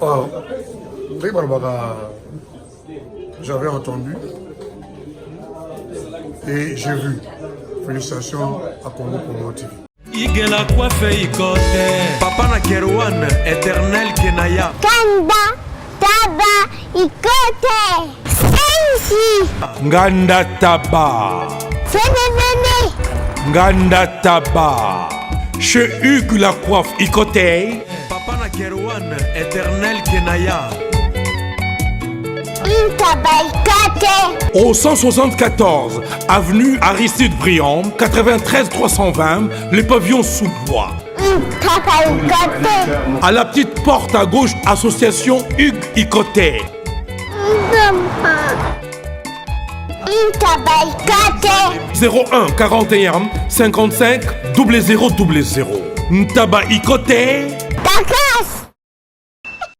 Oh, j'avais entendu et j'ai vu. Félicitations à Congo Promo TV. Igela coiffe ikote Papa na Kerouan éternel Kenaya Kanda Taba Ikote Sensi Nganda Taba Fenenene Nganda Taba Chez Hugues la coiffe ikote Papa na Kerouan éternel Kenaya Au 174 avenue Aristide Briand, 93 320, les pavillons sous bois. À la petite porte à gauche, association Hugues Ikoté. 01 41 55 0000. Ntaba Ikoté.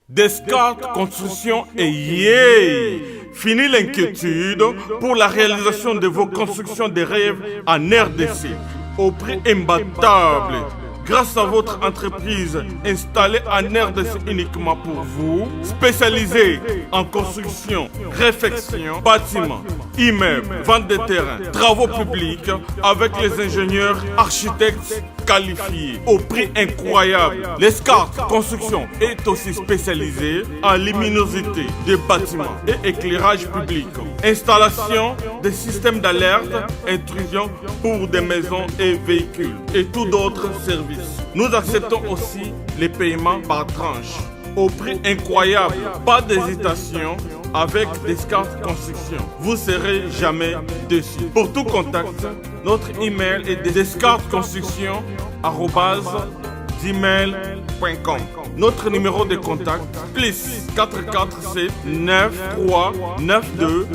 Descartes Construction et yeah! Fini l'inquiétude pour la réalisation de vos constructions de rêves en RDC au prix imbattable. Grâce à votre entreprise installée en RDC uniquement pour vous, spécialisée en construction, réfection, bâtiments, immeubles, vente de terrains, travaux publics, avec les ingénieurs architectes qualifiés au prix incroyable. L'escarpe construction est aussi spécialisée en luminosité des bâtiments et éclairage public. Installation des systèmes d'alerte, intrusion pour des maisons et véhicules et tout d'autres services. Nous acceptons aussi les paiements par tranche au prix incroyable. Pas d'hésitation avec Descartes Construction. Vous serez jamais déçus. Pour tout contact, notre email est descartesconstruction@gmail.com. Notre numéro de contact plus 447 93 92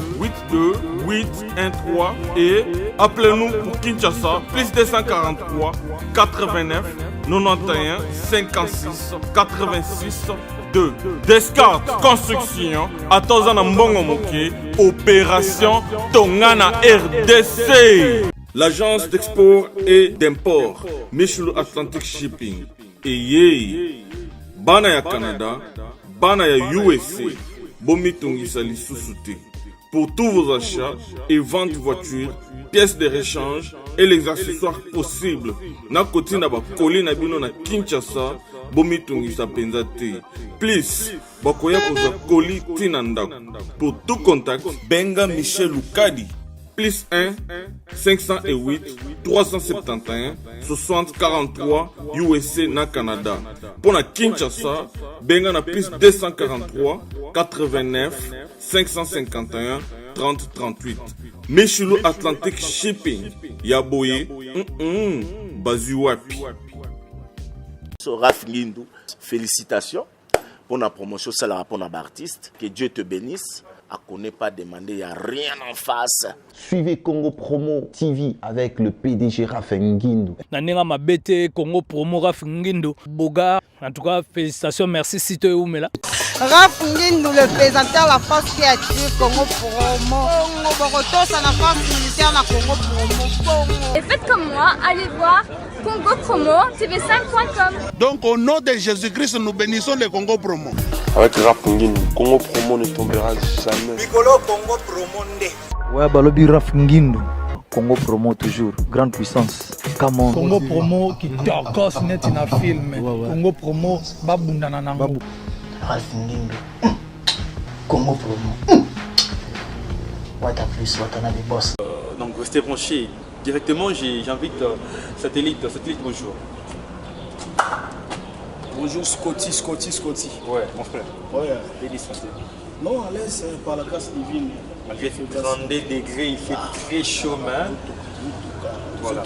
82 813 et appelez-nous pour Kinshasa plus 243 89 91 56 86 2. Descartes Construction à Tozana Mbongo Moké, opération Tongana RDC. L'agence d'export et d'import Michel Atlantic Shipping et Yei Bana ya Canada, Bana ya USA, Bomitungisa Lissusute. Pour tous vos achats et ventes de voitures, pièces de rechange et les accessoires possibles. Na koti na ba koli na bino na Kinshasa, Bomitungisa Penzate. Please, bakoya koza koli tinanda. Pour tout contact, Benga Michel Lukadi. Plus 1 508 371 60 43 USA na Canada. Pour la Kinshasa, benga na plus 243 89 551 30 38. Michelo Atlantic Shipping. Yaboye. Bazuwapi. Raph Ngindou, félicitations pour la promotion, c'est la pour l'artiste. Que Dieu te bénisse. À connaît pas demander, il n'y a rien en face. Suivez Congo Promo TV avec le PDG Raph Ngindou. Nanenga Mabete, Congo Promo Raph Ngindou. Boga, en tout cas, félicitations, merci Sito Oumela. Raph Ngindou, le présentateur de la force créative Congo Promo. Boroto, c'est la force militaire de Congo Promo. Et faites comme moi, allez voir Congo Promo, tv5.com. Donc au nom de Jésus-Christ, nous bénissons le Congo Promo. Avec Raph Ngindou, Congo Promo ne tombera jamais. Nicolo Congo Promo nde. Ouais, Balobi Raph Ngindou. Congo Promo toujours, grande puissance. Come on. Congo Promo qui torcos net in a film. Congo Promo babunda na nango. Raph Ngindou. Congo Promo. What a plus, what a boss. Donc restez branchés. Directement, j'invite Satellite. Satellite, bonjour. Bonjour Scotty. Ouais, mon frère. Ouais. Béni santé. Non, à l'aise par la grâce divine. Malgré 32 degrés, il fait très chaud, man. Voilà.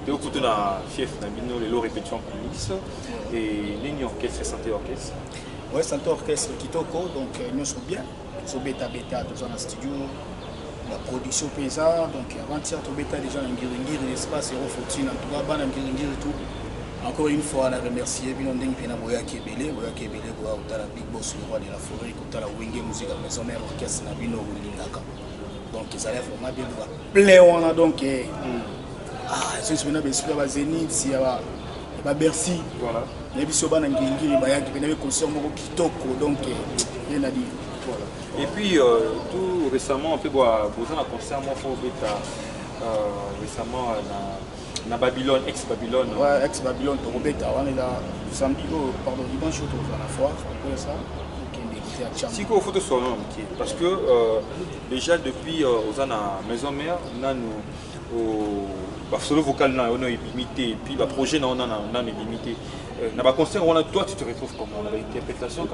Et au coup de la chef, nous les répétitions en coulisses. Et nous orchestre, santé orchestre. Ouais, santé orchestre Kitoko, donc nous sommes bien. Nous sommes bêta, dans un studio. La production paysanne, donc avant-hier, tout bêta déjà dans Ngiringiri, l'espace, zéro fortune, en tout cas, dans Ngiringiri et tout. Encore une fois, on a remercié Binondeng Pena Boya Kebele, la Big Boss, le roi de la forêt, la Wenge Musique, la maison mère, l'orchestre Nabino Lingaka. Donc, ça a vraiment bien plein, on a donc. Je suis venu à Zénith, Bercy. Voilà. Et puis, il y a un concert kitoko, donc rien à dire. Voilà. Et puis, tout récemment, on peut voir un concert récemment na Babylone, ex-Babylone. Ouais, ex-Babylone, Torobeta. On est là samedi, pardon, dimanche, on est à la foire, après ça. Si vous photo sur nom, parce que déjà depuis aux maison mère, nous solo vocal on a limité et puis le projet on a limité. Dans le concert on a toi tu te retrouves comment dans l'interprétation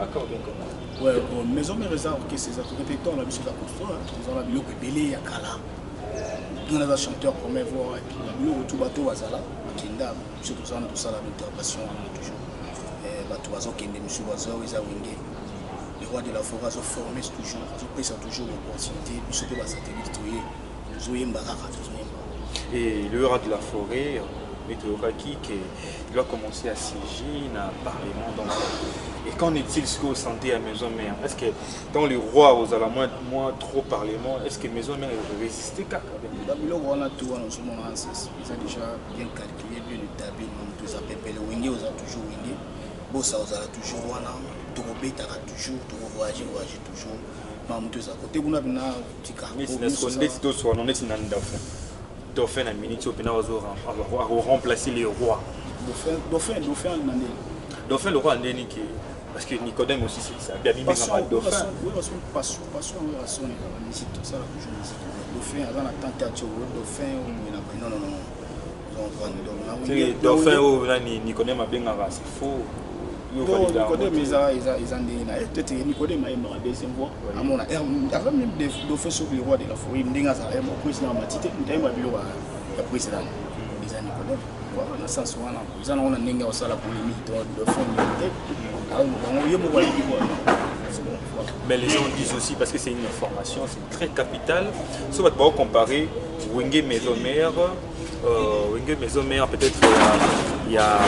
ouais maison mère ça OK c'est ça répétons la musique à construire ils ont la biloko belé ya kala. On a un chanteur première voix et puis nous tout bateau wazala kinda surtout ça tout ça la interprétation toujours bateau wazo kende monsieur wazo isa wenge. Les rois de la forêt sont formés toujours, ils ont toujours l'opportunité, ils sont des satellites, et le roi de la forêt, il doit commencer à siéger dans le Parlement. Donc, et qu'en est-il ce que vous sentez à Maison Mère? Est-ce que dans les rois, vous allez moins trop Parlement, est-ce que Maison Mère va résister? Le roi, on a tout, ils ont déjà bien calculé, bien établi, ils ont toujours wingé. Bon, ça vous allez toujours toujours voyager toujours à côté vous n'avez pas dauphin à minute remplacer les rois dauphin le roi parce que Nicodème aussi c'est ça bien mis dauphin passion ça dauphin avant la tentative dauphin non dauphin Nicodème a bien c'est faux. Nicodème, ils ont peut-être Nicodème a une deuxième voix. Avant même de faire sur le roi de la forêt, il y a un président Matité, il y a un président. Ils ont Nicodème. Voilà, dans ce sens, ils ont un ninga au salon pour les de fond. Mais les gens disent aussi, parce que c'est une information, c'est très capital. Si on va comparer Wenge Maison Mère, peut-être il y a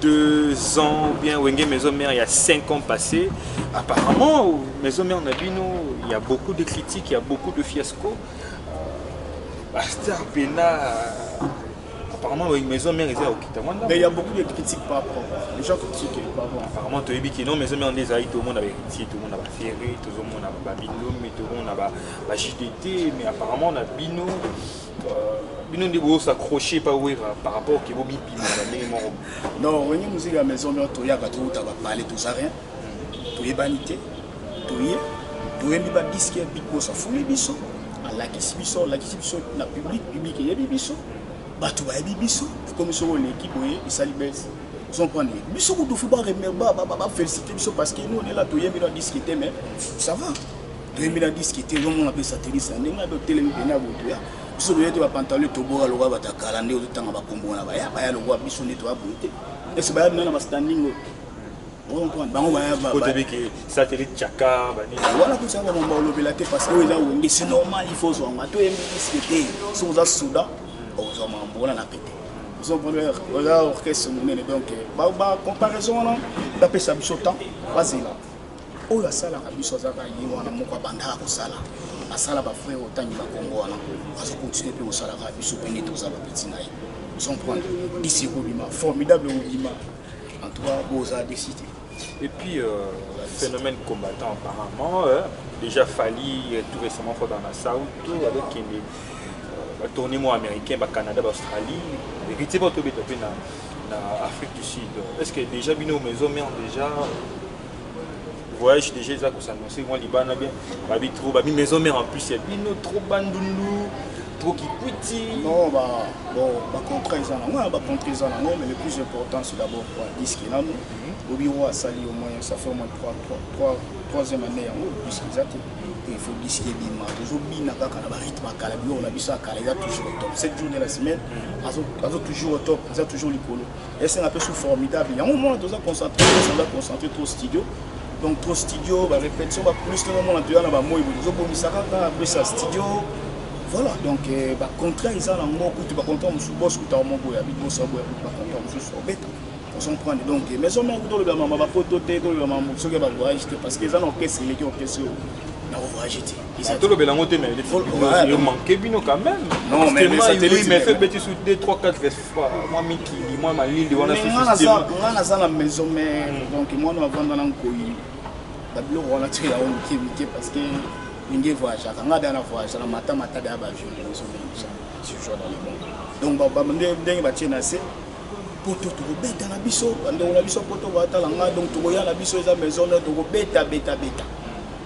2 ans, ou bien Wenge Maison Mère, il y a 5 ans passés. Apparemment, Maison Mère Nabino, il y a beaucoup de critiques, il y a beaucoup de fiascos. Apparemment, Maison Mère est au Kitamanda. Mais il y a beaucoup de critiques par rapport. Les gens critiquent par rapport. Apparemment, tu as dit que non, Maison Mère des Aïe, tout le monde avait critiqué, tout le monde avait ferré, tout le monde avait Babylone, tout le monde avait JDT, mais apparemment, on a Bino. Bino de s'accrocher par rapport au Kibobi. Non, on est à la Maison Mère, tu as parlé tout ça, rien. Tu es vanité, tu es disque, ça fout les bisous. La question, la public, il y a des bisous. Tu vas aider bisous. Comme sur l'équipe, ils s'allient. Ils ont pris des bisous pour tout féliciter bisous parce que nous on est là, tu es mis à discuter, mais ça va. Tu es mis à discuter, on appelle satellite, on est là, tu es là, biso le yeto pantalon toboka loba batakala nde otanga bakombo na baya baya loba biso ne to abonté et ce baya na ba standing on prend bango baya ba côté que satellite chaka bani voilà que ça va mon lobela te parce que là où c'est normal il faut so ngato discuter so za souda o zo mambona na pété ils ont pris leur orchestre monene donc ba comparaison là d'après ça biso temps vas-y là oh la salle à biso za ka yi wana moko banda ko sala asala ba frère otangi ba Congo wana azo continuer pe osala ka biso pene to za ba petit naï ils sont prendre d'ici Robima formidable Robima en tout cas Boza décidé. Et puis phénomène combattant apparemment déjà Fali tout récemment dans la South avec une tournée américain ba Canada ba Australie et qui va tomber dans Afrique du Sud. Est-ce que déjà Bino Maison Mère déjà voyage déjà ça que ça annonce moi Liban bien babi trop babi Maison Mère en plus il y a Bino trop bandundu trop kikuiti non bah bon contre les gens contre les gens mais le plus important c'est d'abord pour disque là nous au bureau à Sali au moins ça fait au moins troisième année en haut plus qu'ils attendent il faut disque bima toujours bina kaka na rythme à kala bio on a vu ça kala il a toujours au top 7 jours de la semaine azo toujours au top ça toujours l'écolo et c'est un peu sous formidable il y a un moment on doit concentrer trop studio. Donc trop studio, répétition, plus que le monde en a moi après ça studio. Voilà, donc contrat ils ont un mot tu vas content sous boss ou ta mon boy habite mon sabou tu vas content sous bête. On s'en prend donc Maison Mère dans le maman va photo té dans le maman ce que va voyager parce que ils ont orchestre les orchestre voyager. Tout le bélango, mais il manquait bien quand même. Non, mais les satellites. Mais fait petit sous 2, 3, 4 fois. Moi, Miki, moi, ma ligne, on a fait système. On a la maison, mais donc moi, nous avons dans un coï. D'abord, on a tiré la honte parce que il voyage. Quand on a un voyage, on a matin, matin, d'ailleurs, je suis toujours dans le monde. Donc, on va tirer assez. Poto to beta na biso ando na biso poto bata langa donc to ya na biso eza maison na to beta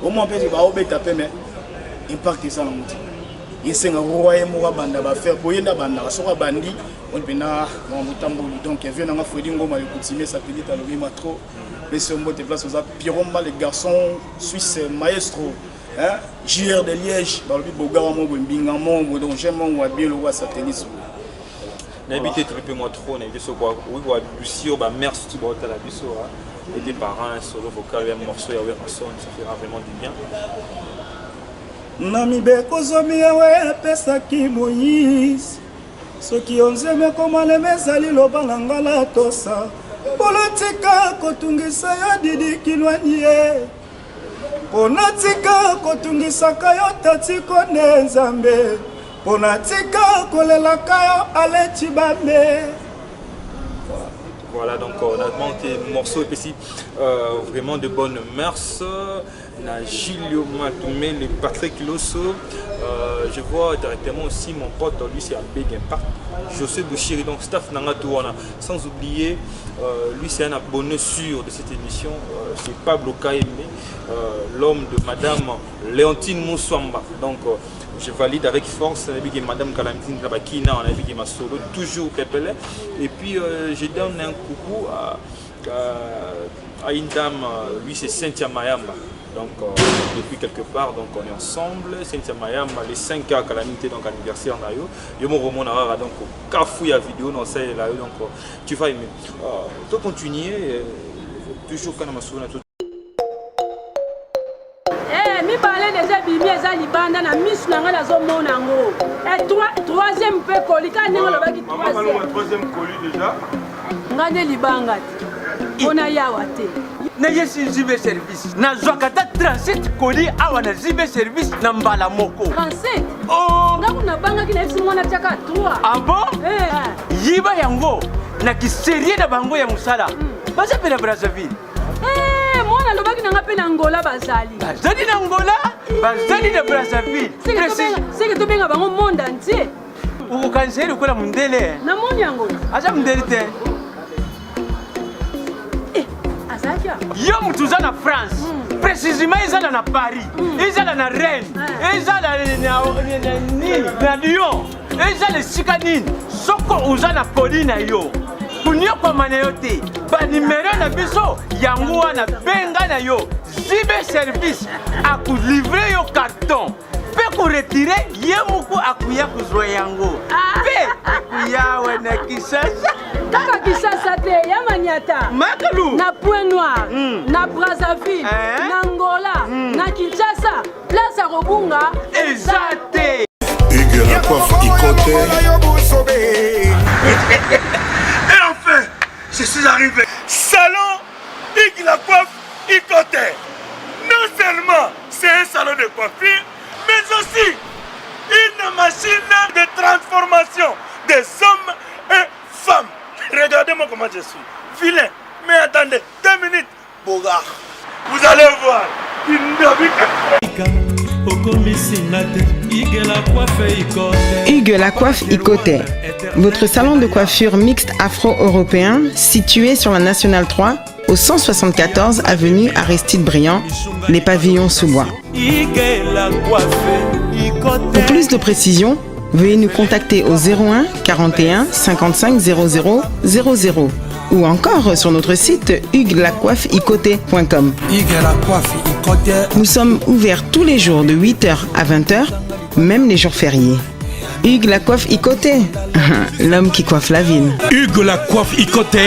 au moins peut ba beta pe mais impact ça na muti yesenga roye mo banda ba faire pour yenda banda so bandi on bina mo mutamboli donc il vient na fodi ngoma le continuer satellite à l'obima trop mais sur mot de place aux Piromba les garçons suisses maestro hein JR de Liège ba lobi bogara mo mbinga mo donc j'aime mo bien le roi satellite. N'habitez moi trop, n'habitez sur quoi? Oui, merci au merci pour la biso et des parents, solo vocal, un morceau, il y a un son, ça fera vraiment du bien. Nami beko zomi yawe pesa ki Moïse, ceux qui ont aimé comment les mesali lo balangala tosa, politika kotungisa ya didi kilwanie, ponatika kotungisa kayo tati kone nzambe. Voilà, donc on a demandé un morceau épaissi, vraiment de bonnes mœurs. Na Gilio Matoumé, le Patrick Losso. Je vois directement aussi mon pote, lui c'est un big impact. José Bouchiri, donc staff Nangatouana. Sans oublier, lui c'est un abonné sûr de cette émission, c'est Pablo Kaeme, l'homme de Madame Léontine Moussamba. Donc je valide avec force, on a Madame Kalamtine Tabakina, on a vu ma solo, toujours Pepele. Et puis je donne un coucou à une dame, lui c'est Cynthia Mayamba. Donc depuis quelque part, donc on est ensemble. Cynthia Mayamba, les 5 ans calamité donc anniversaire d'ailleurs. Je me remonte à donc cafouille à vidéo non c'est là donc tu vas aimer. Tu continuer toujours quand on a souvent tout. Mi parler déjà bimi eza libanda na misu na ngala zo mona ngo. Et troisième pe colis quand ningo lo baki troisième colis déjà. Ngane libanga. Ona yawate. Na yesi zibe service. Na zwakata 37 colis awa na zibe service na mbala moko. 37. Oh. Ngaku na banga kina esi mwana chaka 3. Ah bon? Yiba yango na kiserie na bango ya musala. Basa pena Brazzaville. Mwana lobaki nanga pe na Angola bazali. Bazali na Angola, bazali na Brazzaville. C'est que tu benga bango monde entier. Uko kanseri kola mundele. Na moni yango. Acha mundele te. Azakia. Yo mutuza na France. Précisément ezala na Paris. Ezala na Rennes. Ezala na Lyon. Ezala sika nini. Soko uza na Pauline yo. Kunyo kwa maneyote, ba numéro na biso yango wana benga na yo. Zibe service aku livrer yo carton. Pe ko retirer yemuku akuya kuzwa yango. Pe akuya wana Kisasa. Kaka Kisasa te ya Maniata. Makalu. Na Point Noir, na Brazzaville, na Angola, na Kinshasa, place à Robunga, ezate. Hugues la coiffe Ikote. Et enfin, je suis arrivé. Salon Hugues la coiffe Ikote. Non seulement c'est un salon de coiffure, mais aussi une machine de transformation des hommes et femmes. Regardez-moi comment je suis. Vilain. Mais attendez, 2 minutes. Bogard. Vous allez voir. Hugues la coiffe Ikote, votre salon de coiffure mixte afro-européen situé sur la Nationale 3 au 174 avenue Aristide Briand, les pavillons sous bois. Pour plus de précisions, veuillez nous contacter au 01 41 55 00 00 ou encore sur notre site hugueslacoiffeikote.com. Nous sommes ouverts tous les jours de 8h à 20h, même les jours fériés. Hugues la coiffe Ikote, l'homme qui coiffe la ville. Hugues la coiffe Ikote,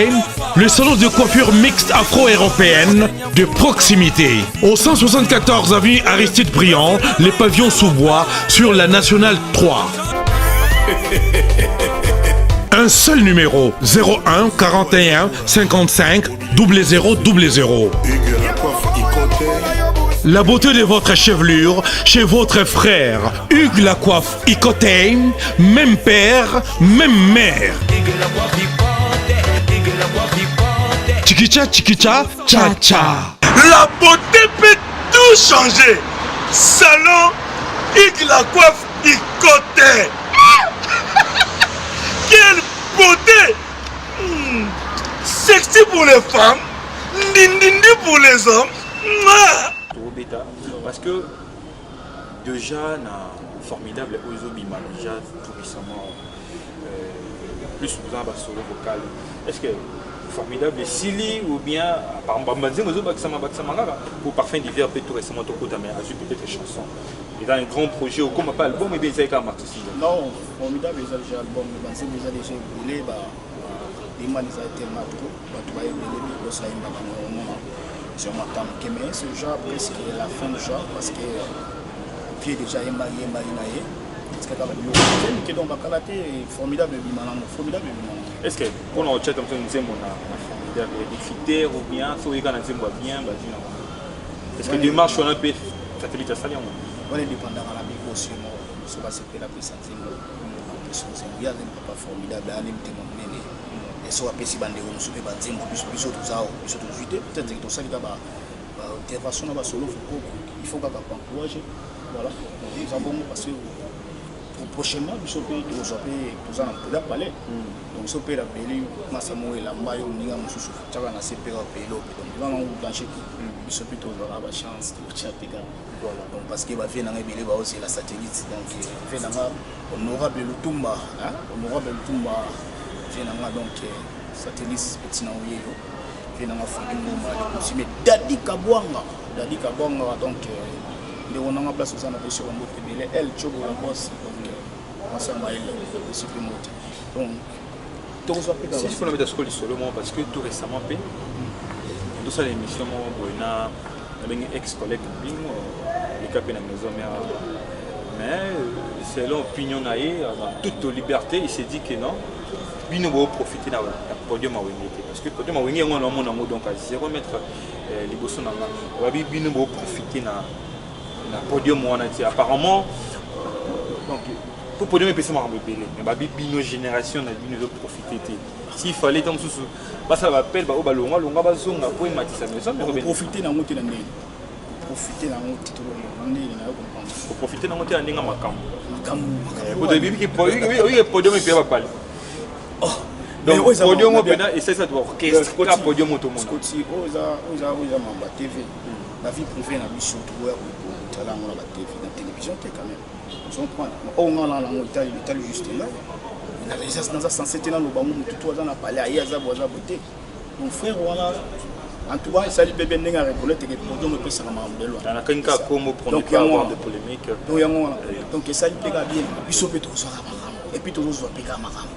le salon de coiffure mixte afro-européenne de proximité. Au 174 avenue Aristide Briand, les pavillons sous bois sur la Nationale 3. Un seul numéro, 01 41 55 00 00. Hugues la coiffe Ikote. la beauté de votre chevelure chez votre frère. Hugues la coiffe Icotane, même père, même mère. Chikicha, chikicha, cha cha. La beauté peut tout changer. Salon Hugues la coiffe Icotane. Quelle beauté! Sexy pour les femmes, ndindindi pour les hommes. Parce que déjà, formidable Ozobima, déjà tout récemment, plus vous avez un solo vocal. Est-ce que formidable Sili ou bien par pour Parfum d'hiver, tout récemment, peut-être chanson. Et dans un grand projet, comme pas album, mais bien c'est comme aussi. Non, formidable déjà album, mais c'est déjà brûlé, les gens ils ont tellement trop, tu vas y aller, ça y est, je m'attends que mais ce genre presque la fin du genre parce que puis déjà est marié, parce que quand même que donc bakalaté formidable formidable. Est-ce que pour nous chat comme ça nous aimons formidable des critères ou bien faut y gagner bien est-ce que démarche on a peu satellite ça on est dépendant à la bigo sur moi c'est pas ce que la puissance il y a des papa formidable à l'imité mon nene et soit pesi bande on se fait banzembo biso tout ça biso tout vite peut-être que tout ça il va intervention na ba solo il faut qu'à encourager voilà nous avons parce que prochainement biso pe tout ça on peut parler donc so pe la beli masamo et la mayo ninga mususu tchaka na sepera pelo donc là on danger biso pe tout aura la chance de tchapeka voilà donc parce que va venir na beli ba aussi la satellite donc venir na honorable Lutumba honorable Lutumba donc satellite petit na oyeyo venir na fondimo ma aussi mais Dadi Kabwanga donc de on a place aux na sur mbote belé elle chobo la boss donc ensemble elle supplémentaire donc si je peux mettre à ce seulement parce que tout récemment dans ça l'émission Boina avec ex-collègue bingo les capés dans maison mais selon opinion naïe dans toute liberté il s'est dit que non bino va profiter na podium à Wengete parce que podium à Wengete on a mon donc à 0 mètre les bossons na va bino va profiter na podium on a dit apparemment donc pour podium PC m'a rebellé mais ba bino génération na bino va profiter s'il fallait tant sous ba ça va appel ba o ba longa ba zonga pour matisa maison mais profiter na moté na ndé profiter na moté tout le monde na pour profiter na moté na ndinga makambo pour de bibi qui podium et puis va parler donc podium au pénal et c'est ça doit orchestre la podium au tout monde Scotty oza mamba TV la vie privée na biso tout ouais pour talent la TV na télévision quand même on prend on a là Italie juste là na déjà dans ça censé tenir le bamu tout oza na parler aïe za boza beauté mon frère voilà en tout cas ça lui bébé n'enga reconnaître que podium peut ça mamba belwa na kanka comme pour pas avoir de polémique donc ça lui pega bien biso peut tout ça et puis tout ça pega makambo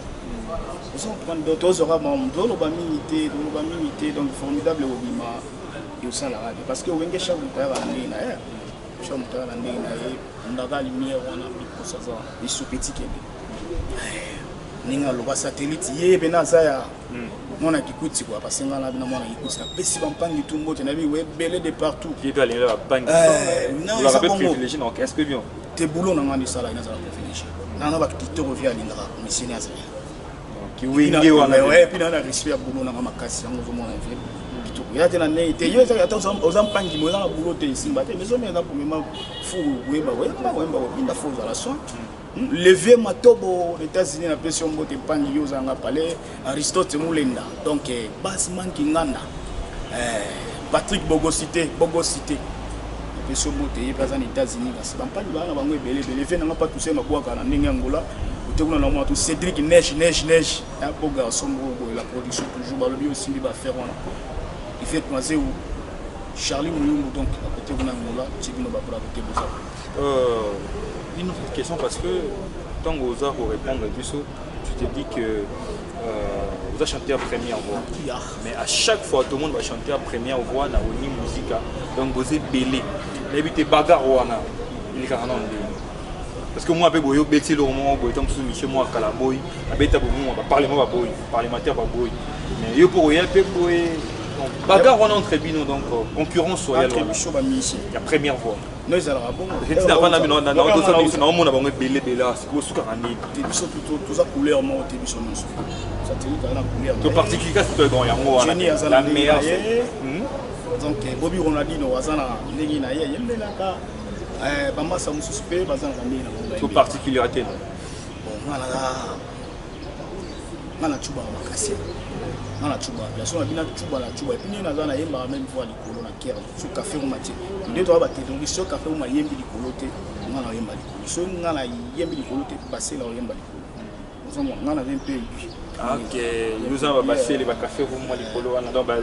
ils ont prendre d'autres aura dans le minité donc formidable au bima et au salaire parce que wenge chaque mutara na ya chaque mutara na on a la lumière on a mis pour ça les sous petit kebe ninga lo satellite ye benaza ya mona kikuti quoi parce que ngala na mona kikuti na pesi bampangi tout mbote na bi we belé de partout qui doit aller la banque non ça pas privilégié non qu'est-ce que bien te boulot na ngani sala ina za privilégié na ba kitito revient lingara missionaire oui ouais puis dans la respect boulot na makasi yango zo mona vie kitoko ya tena ne te yo za attention aux empangi mo na boulot te simba te mais zo mena pour même fou weba binda fou za la soin lever matobo aux États-Unis na pression mbote pangi yo za nga palais Aristote Mulenda donc Basman Kinganda Patrick Bogosité pression mbote y présent aux États-Unis parce que pangi bana bango ebele fait na pas toucher makwaka na ndenge Angola on a tout Cédric neige un beau garçon la production toujours balobi aussi va faire il fait penser où Charlie Mouyou donc à côté de Angola Tibino va pour côté de ça une autre question parce que tant que vous avez répondre plus tu te dis que vous avez chanté à première voix mais à chaque fois tout le monde va chanter à première voix na Oni Musica donc vous êtes belé n'habitez bagarre wana il est parce que moi avec boyo beti le moment boyo tant que monsieur moi kalaboy abeta bomo parlement ba boy parlementaire ba boy mais yo pour rien pe boy bagarre on entre bino donc concurrence royale la première fois non ils allaient bon c'est na bana bino na on bango belé là c'est ko suka rani biso tout ça couleur mo te biso non ça te dit na couleur to particulier c'est grand yango la meilleure donc Bobby Ronaldinho wazana ndenge na ye yembelaka bamba sa mususu pe bazana ndenge na to particularité bon ngana chuba makasi ngana chuba bien sûr bina chuba la chuba et puis nazana yemba même fois likolo na kera sur café au matin nde to ba te donc sur café au mayembi likolo te ngana yemba likolo so ngana yembi likolo te passer la yemba likolo on ngana un peu ok nous avons passé les cafés au moi likolo on donc ba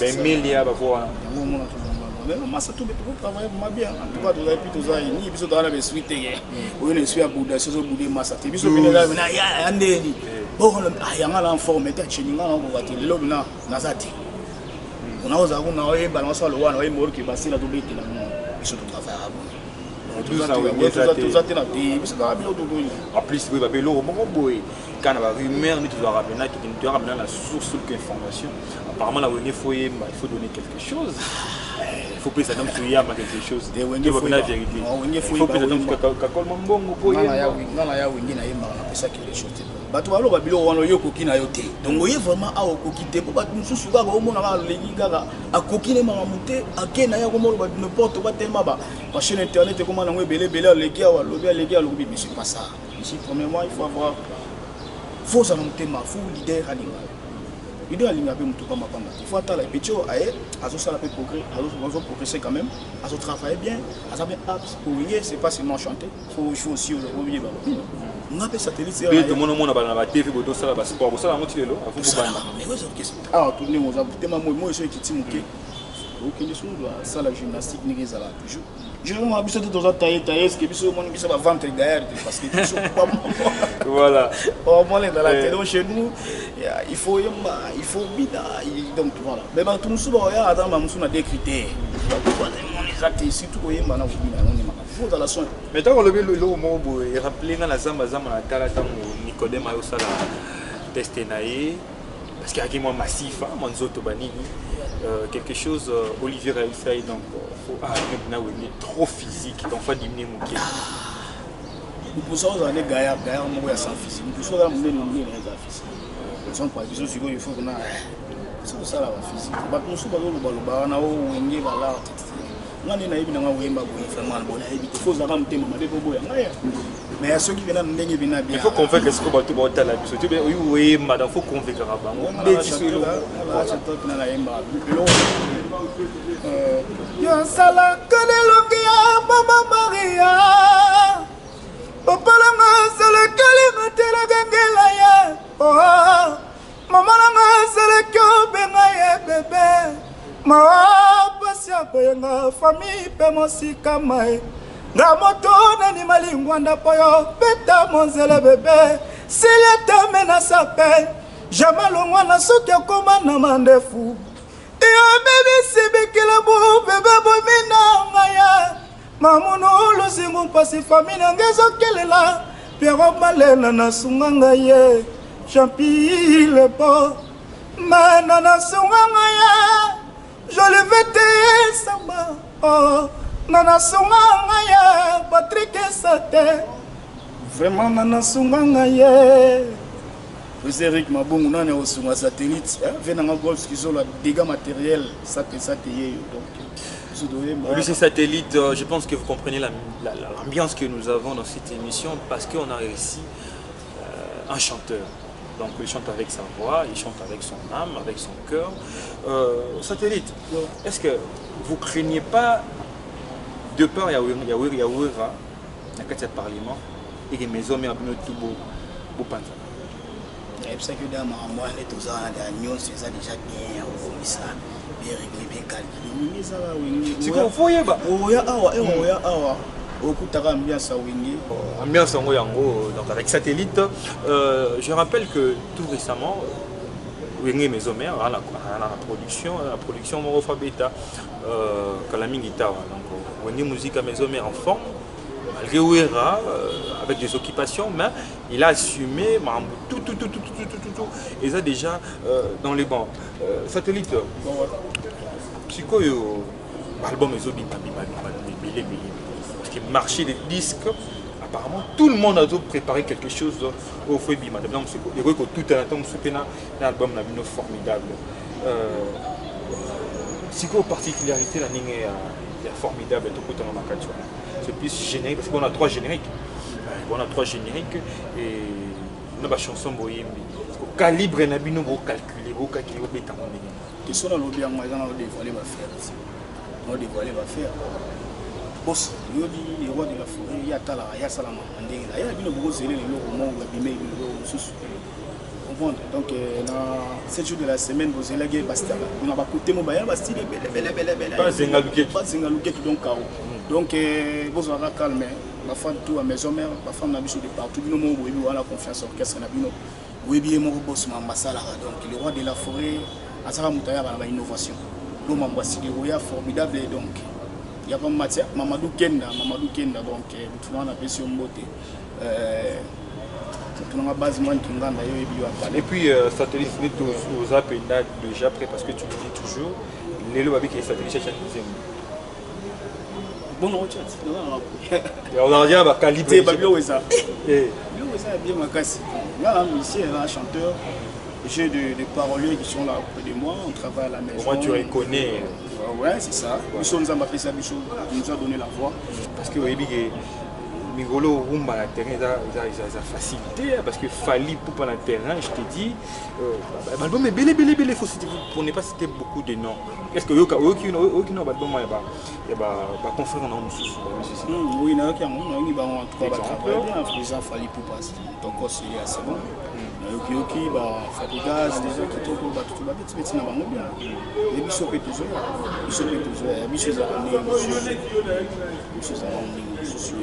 Emilia ba voir mais massa tout travailler bien en tout cas tout ça puis tout ça ni biso dans la suite on est sur Bouddha so Bouddha massa te biso bina na ya ndeni bon ayanga la forme ta chininga na ko wati lelo bina nazati unaweza kuna wewe balance wale wana wewe mori kibasi la tubiti na biso tout travailler en plus oui babelo moko boy kana ba rumeur ni tu dois rappeler na qui tu dois ramener la source de information apparemment la il faut donner quelque chose. Il faut que ça donne quelque chose. Il faut que ça donne quelque chose. Bato balo babilo wana yo kokina yo te. Donc oye vraiment a okokite po bato mususu ka ko mona ka lengi kaka akokine mama mute akena ya ko mona ba n'importe quoi tellement ba chaîne internet comment na belé leki awa leki alobi mais c'est pas ça. Ici premièrement il faut avoir faut ça monter ma fou leader alinga. Leader alinga pe mutu kama pamba. Il faut attendre la petio aye azo sala pe progrès, azo progresser quand même, azo travailler bien, azo bien apps pour rien c'est pas seulement chanter, faut aussi le oublier ba. On appelle satellite c'est tout le monde na ba TV boto sala ba sport sala moti lelo afu bubanda mais ouais c'est question ah tourner on a tellement moi je suis qui muke OK les sous ça la gymnastique ni ezala toujours je me habite de temps à tailler ce que biso mon biso va vendre gaillard parce que biso pas voilà au moins dans la télé chez nous il faut bida donc voilà mais ba tout musu ba ya attends ba musu na des critères on les actes surtout oyemba na bida on est faut dans la soin mais tant qu'on le mot boy rappeler na zamba na tala tango Nicodème ayo sala test naé parce qu'il y a moi massif mon nzoto banini quelque chose Olivier Raïfaï donc faut maintenant trop physique donc faut diminuer mon pied pour ça on a des gaillards moi ya sans physique pour ça on a des physique son pas besoin sur il faut qu'on a ça la physique ba tout ça ba na o wengi ba la ngani na ibina ngawemba ko vraiment bona ibi faut ça ramte mama be boya ngaya mais ceux qui viennent ndenge bina bien il faut convaincre ce que ba tout ba tala biso tu be oui mada faut convaincre bango yo sala kanelongi ya mama Maria papa langa sala kalima tela gangela ya oh mama langa sala ko benga ya bébé ma pasia benga famille pe mosika mai nga moto nani malingwanda poyo peta monzele bébé s'il te menace appelle jamais longwana soki akoma na mandefu yo bébé sibikila bu bébé bomina ngaya mamuno lusingu pasi famille nangezo kelela Pierrot malela na sunga ngaye champi le bo mana na sunga ngaya joli vete samba oh nana sunga ngaya Patrick Sate vraiment nana sunga ngaye Eric Mabungu nani au sunga satellite venanga golf qui sont la dégâts matériels ça te donc Lycée Satellite, je pense que vous comprenez l'ambiance que nous avons dans cette émission parce qu'on a réussi un chanteur. Donc il chante avec sa voix, il chante avec son âme, avec son cœur. Satellite, est-ce que vous craignez pas de peur il y a un parlement et que mes hommes ont tout beau panza. Et puis que dans moi on est tous en agneau c'est ça déjà bien au ça bien réglé bien calculé mais ça va oui c'est qu'on voyait ba oya awa okutaka ambiance à wingi ambiance en yango donc avec Satellite je rappelle que tout récemment Wingi Mesomère à la production Morofa Beta Kalami Guitare donc Wingi musique à Mesomère en forme malgré Ouera, avec des occupations, mais il a assumé tout. Et ça déjà dans les bancs. Satellite, psycho, l'album est parce que le marché des disques, apparemment, tout le monde a préparé quelque chose au Fouébi. Maintenant, il y a tout un temps, un album formidable. Psycho, particularité, la ligne est formidable, c'est plus générique, parce qu'on a 3 génériques. Et on a des chansons boyembi. Au calibre, on a calculé, on a calculé. Qui sont dans le bien, moi, on dévoilé ma faire. On dévoilé ma faire. Boss, il y a des rois de la forêt, il y a Tala, il y a Salama, il y a une grosse élève, le moment où il y a des donc, dans 7 jours de la semaine, vous avez la Bastille. On a côté mon bail, Bastille, pas Zingalouquet, donc Caro. Donc, vous avez calmé. Ma femme, tout à maison mère, ma femme n'a vu de partout. Nous avons la confiance en l'orchestre. Nous avons boss Mambasala. Donc, le roi de la forêt, Azara Moutaya a l'innovation. Nous avons un formidable. Donc, il n'y a pas de matière. Mamadou Kenda, donc, nous avons appelé sur Mbote. Et puis, satellite, vous appelez déjà prêt parce que tu le dis toujours, les lois avec les satellites cherchent à deuxième. Bon, on a dit à qualité. Bien ma casse. Il y a un musicien, un chanteur, j'ai des paroliers qui sont là auprès de moi, on travaille à la maison. Au moins tu reconnais. Ouais, c'est ça. Bichon nous a appelé ça, Bichon nous a donné la voix. Parce que Migolo Rumba la terrain, ça facilité parce que Fali pour pas la terrain, je te dis, l'album est belé, il faut pour ne pas citer beaucoup de noms. Est-ce que aucun album il y a confrère en nous. Oui, il y a un qui en tout cas travailler bien, les gens Fali pour passer. Donc c'est assez bon. Yoki, Fabrigas, des gens qui tombent tout le petit petit n'avons bien. Les bisous que toujours, bisous je suis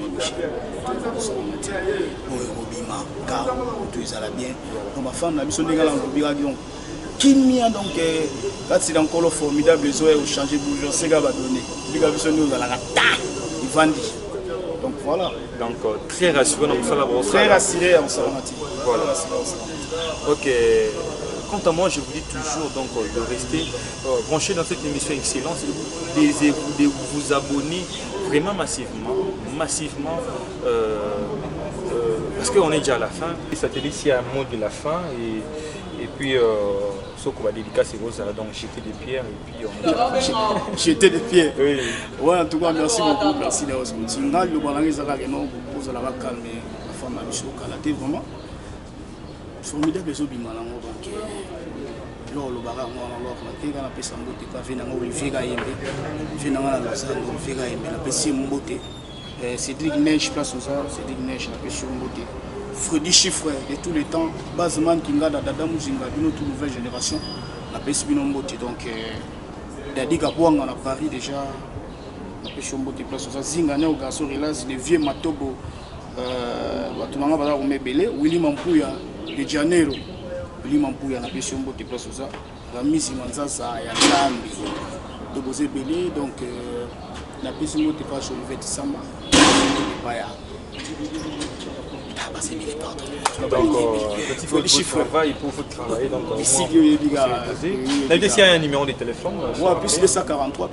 Robima, car tu es à la bien. Donc ma femme, la mission de Galan, qui m'a donc, quand c'est encore le formidable, les oeufs ont changé de bougeon, c'est gars va donner. Les gars nous à la ta, ils vendent. Donc voilà. Donc très rassuré, donc ça la brosse. Très rassuré en s'en voilà. Ok. Quant à moi, je vous dis toujours donc, de rester branché dans cette émission Excellence et de vous abonner vraiment massivement parce qu'on est déjà à la fin. Les satellites, il y a un mot de la fin et puis ce qu'on va dédicacer, c'est Rosa, donc jeter des pierres et puis on jeter des pierres. Oui. Ouais, en tout cas, merci beaucoup. Merci d'avoir soutenu. Le balangue, ça va vous allez calmer la femme à Michel Kalaté, vraiment. Formidable les autres donc là le bagarre moi alors on a appelé ça mbote pas venir au Vega Yembe venir à la salle au Vega Yembe la appelé mbote Cédric Neige place aux arts Cédric Neige la appelé mbote Freddy Chiffre de tous les temps Bazman Kinga Dada Muzinga d'une toute nouvelle génération la appelé mbote donc Dadi Gabouanga à Paris déjà la appelé mbote place aux arts Zingane au garçon relance les vieux Matobo batunanga baza ko mebele Willy Mampuya de Janeiro, Willy Mampuya na pêché un bote place ça. La mise Manzasa ya Zambi. De Bosé Belé donc la pêché un bote place sur le Vet Samba. Baya. C'est militant. Donc petit peu de travail pour vous travailler donc ici il y a un numéro de téléphone. Ouais, plus 243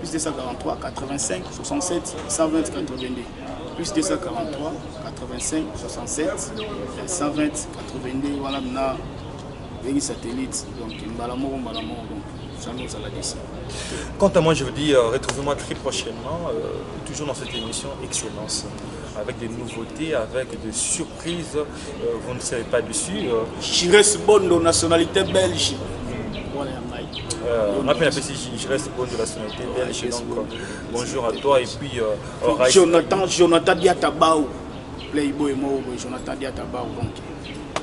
85 67 120 82. Plus 243 85 67 120 82 voilà maintenant les satellites donc Mbalamo donc ça nous a la décision. Quant à moi je vous dis retrouvez-moi très prochainement toujours dans cette émission Excellence avec des nouveautés, avec des surprises, vous ne serez pas dessus. Je reste bonne de nationalité belge. On appelle je reste bonne de la nationalité belge. Donc bonjour à toi et puis Jonathan Diatabao, Playboy Mo, Jonathan Diatabao. Donc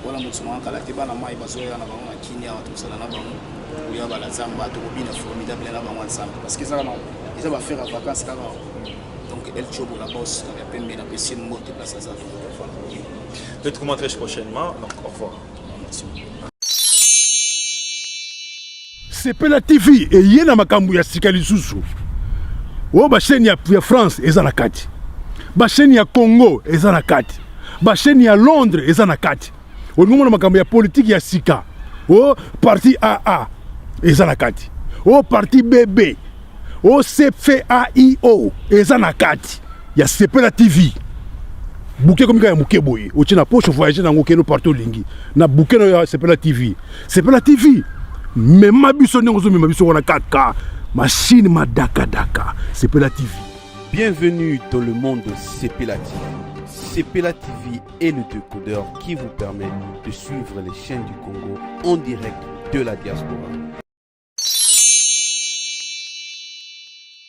voilà mon nom à la Teba na mai bazo ya na bango na Kenya tout ça na bango. Il y a la Zamba to bina formidable na bango ensemble parce que ça va faire en vacances là. Donc El Chobo la boss la pembe na pesi mo te place ça. Je te montrer prochainement. Donc au revoir. Merci. Sepela TV et yena makambu ya sikali susu. Wo ba chaîne ya France eza na kati. bachaîne ya Congo eza na kati bachaîne ya Londres eza na kati olingo na makambo ya politique ya sika o parti AA eza na kati o parti BB o CFAIO eza na kati ya Sepela TV bouquet comme ya muke boye o tina poche voyager na ngokeno partout lingi na bouquet no ya Sepela TV même biso ndenge zo mema biso wana 4K machine madaka daka Sepela TV. Bienvenue dans le monde de Sepela TV. Sepela TV est le décodeur qui vous permet de suivre les chaînes du Congo en direct de la diaspora.